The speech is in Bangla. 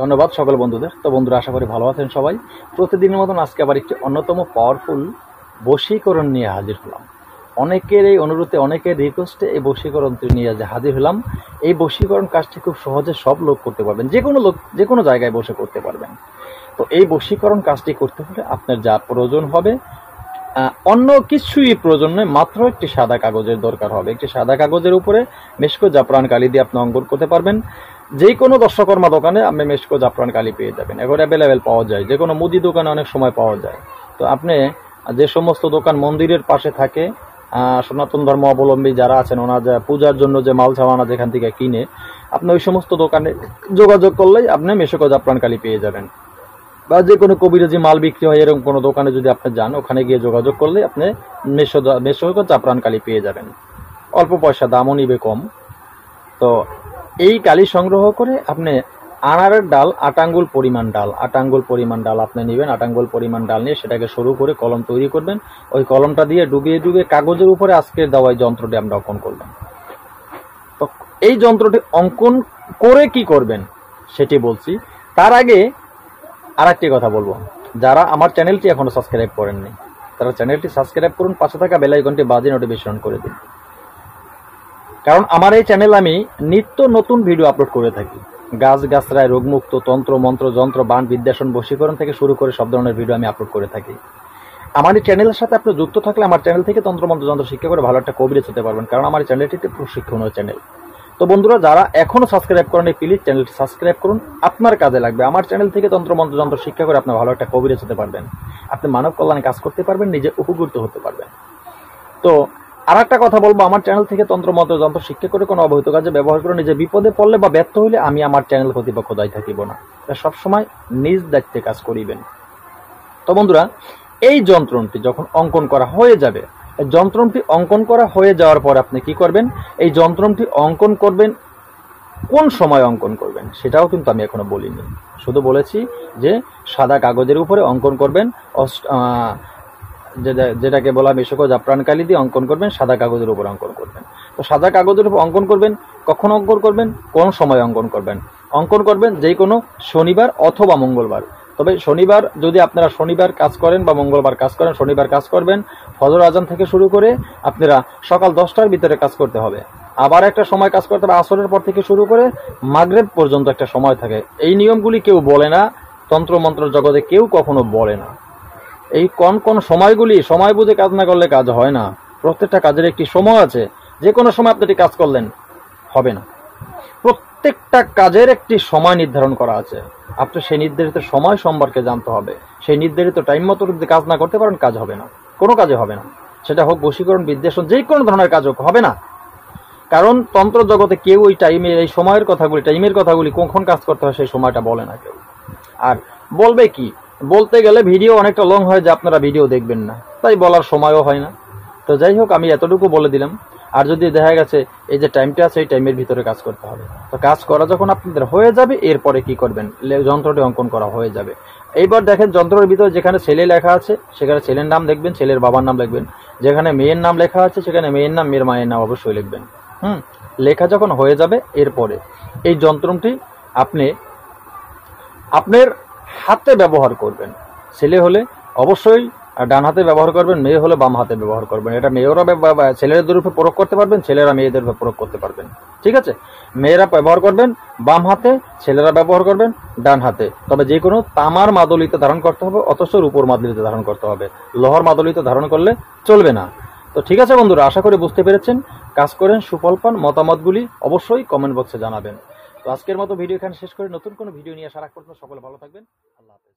ধন্যবাদ সকল বন্ধুদের। তো বন্ধুরা, আশা করি ভালো আছেন সবাই। প্রতিদিনের মতন আজকে আবার একটি অন্যতম পাওয়ারফুল বশীকরণ নিয়ে হাজির হলাম। অনেকের এই অনুরোধে, অনেকের রিকোয়েস্টে এই বশীকরণটি নিয়ে হাজির হলাম। এই বশীকরণ কাজটি খুব সহজে সব লোক করতে পারবেন, যে কোনো লোক যে কোনো জায়গায় বসে করতে পারবেন। তো এই বশীকরণ কাজটি করতে হলে আপনার যা প্রয়োজন হবে, অন্য কিছুই প্রয়োজন নয়, মাত্র একটি সাদা কাগজের দরকার হবে। একটি সাদা কাগজের উপরে মেশকো জাফরান কালি দিয়ে আপনি অঙ্কন করতে পারবেন। যে কোনো দর্শকর্মা দোকানে আপনি মেশকো জাফরান কালি পেয়ে যাবেন, এখন অ্যাভেলেবেল পাওয়া যায়। যে কোনো মুদি দোকানে অনেক সময় পাওয়া যায়। তো আপনি যে সমস্ত দোকান মন্দিরের পাশে থাকে, সনাতন ধর্ম অবলম্বী যারা আছেন, ওনারা পূজার জন্য যে মাল সামানা যেখান থেকে কিনে, আপনি ওই সমস্ত দোকানে যোগাযোগ করলেই আপনি মেশকো জাফরান কালি পেয়ে যাবেন। বা যে কোনো কবিরাজি মাল বিক্রি হয় এরকম কোনো দোকানে যদি আপনি যান, ওখানে গিয়ে যোগাযোগ করলে আপনি মেশকো জাফরান কালি পেয়ে যাবেন। অল্প পয়সা, দামও নিবে কম। তো এই কালি সংগ্রহ করে আপনি আনারের ডাল, 8 আঙ্গুল পরিমাণ ডাল আপনি নেবেন। 8 আঙ্গুল পরিমাণ ডাল নিয়ে সেটাকে সরু করে কলম তৈরি করবেন। ওই কলমটা দিয়ে ডুবিয়ে কাগজের উপরে আজকের দেওয়া এই যন্ত্রটি আমরা অঙ্কন করবেন। তো এই যন্ত্রটি অঙ্কন করে কি করবেন সেটি বলছি। তার আগে আর একটি কথা বলবো, যারা আমার চ্যানেলটি এখনো সাবস্ক্রাইব করেননি তারা চ্যানেলটি সাবস্ক্রাইব করুন, পাশে থাকা বেল আইকনটি বাজিয়ে নোটিফিকেশন করে দিন। কারণ আমার এই চ্যানেল আমি নিত্য নতুন ভিডিও আপলোড করে থাকি। গাছগাছরায় রোগমুক্ত, তন্ত্র মন্ত্র যন্ত্র বান বিদ্যাসন বশীকরণ থেকে শুরু করে সব ধরনের ভিডিও আমি আপলোড করে থাকি। আমার এই চ্যানেলের সাথে আপনি যুক্ত থাকলে আমার চ্যানেল থেকে তন্ত্রমন্ত্র যন্ত্র শিক্ষা করে ভালো একটা কবিরাজ হতে পারবেন, কারণ আমার এই চ্যানেলটি একটি প্রশিক্ষণীয় চ্যানেল। তো বন্ধুরা, যারা এখনো সাবস্ক্রাইব করেন, প্লিজ চ্যানেলটি সাবস্ক্রাইব করুন, আপনার কাজে লাগবে। আমার চ্যানেল থেকে তন্ত্রমন্ত্র যন্ত্র শিক্ষা করে আপনি ভালো একটা কবিরাজ হতে পারবেন, আপনি মানব কল্যাণে কাজ করতে পারবেন, নিজে উপকৃত হতে পারবেন। তো আর একটা কথা বলবো, আমার চ্যানেল থেকে তন্ত্রমন্ত্র যন্ত্র শিক্ষা করে কোনো অবৈধ কাজে ব্যবহার করে নিজে বিপদে পড়লে বা ব্যর্থ হইলে আমি আমার চ্যানেল কর্তৃপক্ষ দায়ী থাকিব না। সবসময় নিজ দায়িত্বে কাজ করিবেন। তো বন্ধুরা, এই যন্ত্রটি যখন অঙ্কন করা হয়ে যাবে, যন্ত্রটি অঙ্কন করা হয়ে যাওয়ার পর আপনি কি করবেন, এই যন্ত্রটি অঙ্কন করবেন। কোন সময় অঙ্কন করবেন সেটাও কিন্তু আমি এখনো বলিনি, শুধু বলেছি যে সাদা কাগজের উপরে অঙ্কন করবেন। যেটাকে বলা মেশকো জাফরান কালি দিয়ে অঙ্কন করবেন, সাদা কাগজের উপর অঙ্কন করবেন। তো সাদা কাগজের উপর অঙ্কন করবেন, কখন অঙ্কন করবেন, কোন সময় অঙ্কন করবেন। অঙ্কন করবেন যে কোনো শনিবার অথবা মঙ্গলবার। তবে শনিবার, যদি আপনারা শনিবার কাজ করেন বা মঙ্গলবার কাজ করেন, শনিবার কাজ করবেন ফজর আজান থেকে শুরু করে আপনারা সকাল 10টার ভিতরে কাজ করতে হবে। আবার একটা সময় কাজ করতে হবে আসরের পর থেকে শুরু করে মাগরিব পর্যন্ত একটা সময় থাকে। এই নিয়মগুলি কেউ বলে না, তন্ত্রমন্ত্র জগতে কেউ কখনো বলে না। এই কোন সময়গুলি, সময় বুঝে কাজ না করলে কাজ হয় না। প্রত্যেকটা কাজের একটি সময় আছে, যে কোনো সময় আপনি কাজ করলেন হবে না। প্রত্যেকটা কাজের একটি সময় নির্ধারণ করা আছে, আপনি সেই নির্ধারিত সময় সম্পর্কে জানতে হবে। সেই নির্ধারিত টাইম মতো যদি কাজ না করতে পারেন, কাজ হবে না, কোনো কাজে হবে না। সেটা হোক বশীকরণ, বিদ্বেষণ, যে কোনো ধরনের কাজ হোক, হবে না। কারণ তন্ত্র জগতে কেউ ওই টাইমের, এই সময়ের কথাগুলি, টাইমের কথাগুলি, কখন কাজ করতে হয় সেই সময়টা বলে না কেউ। আর বলবে কি, বলতে গেলে ভিডিও অনেকটা লং হয়, যে আপনারা ভিডিও দেখবেন না, তাই বলার সময়ও হয় না। তো যাই হোক, আমি এতটুকু বলে দিলাম। আর যদি দেখা গেছে এই যে টাইমটা আছে, এই টাইমের ভিতরে কাজ করতে হবে। তো কাজ করা যখন আপনাদের হয়ে যাবে, এরপরে কি করবেন, যন্ত্রটি অঙ্কন করা হয়ে যাবে। এইবার দেখেন, যন্ত্রের ভিতরে যেখানে ছেলে লেখা আছে সেখানে ছেলের নাম লিখবেন, ছেলের বাবার নাম লিখবেন। যেখানে মেয়ের নাম লেখা আছে সেখানে মেয়ের নাম, মেয়ের মায়ের নাম অবশ্যই লিখবেন। লেখা যখন হয়ে যাবে, এরপরে এই যন্ত্রটি আপনি আপনার হাতে ব্যবহার করবেন। ছেলে হলে অবশ্যই ডান হাতে ব্যবহার করবেন, মেয়ে হলে বাম হাতে ব্যবহার করবেন। এটা মেয়েরা ছেলেদের উপর প্রয়োগ করতে পারবেন, ছেলেরা মেয়েদের উপর প্রয়োগ করতে পারবেন। ঠিক আছে, মেয়েরা ব্যবহার করবেন বাম হাতে, ছেলেরা ব্যবহার করবেন ডান হাতে। তবে যে কোনো তামার মাদলিতে ধারণ করতে হবে, অথচ রূপোর মাদলিতে ধারণ করতে হবে, লোহার মাদলিতে ধারণ করলে চলবে না। তো ঠিক আছে বন্ধুরা, আশা করি বুঝতে পেরেছেন। কাজ করেন, সুফল পান। মতামতগুলি অবশ্যই কমেন্ট বক্সে জানাবেন। তো আজকের মতো ভিডিও এখানে শেষ করে নতুন কোনো ভিডিও নিয়ে আসার আগ পর্যন্ত সকলে ভালো থাকবেন। আল্লাহ হাফেজ।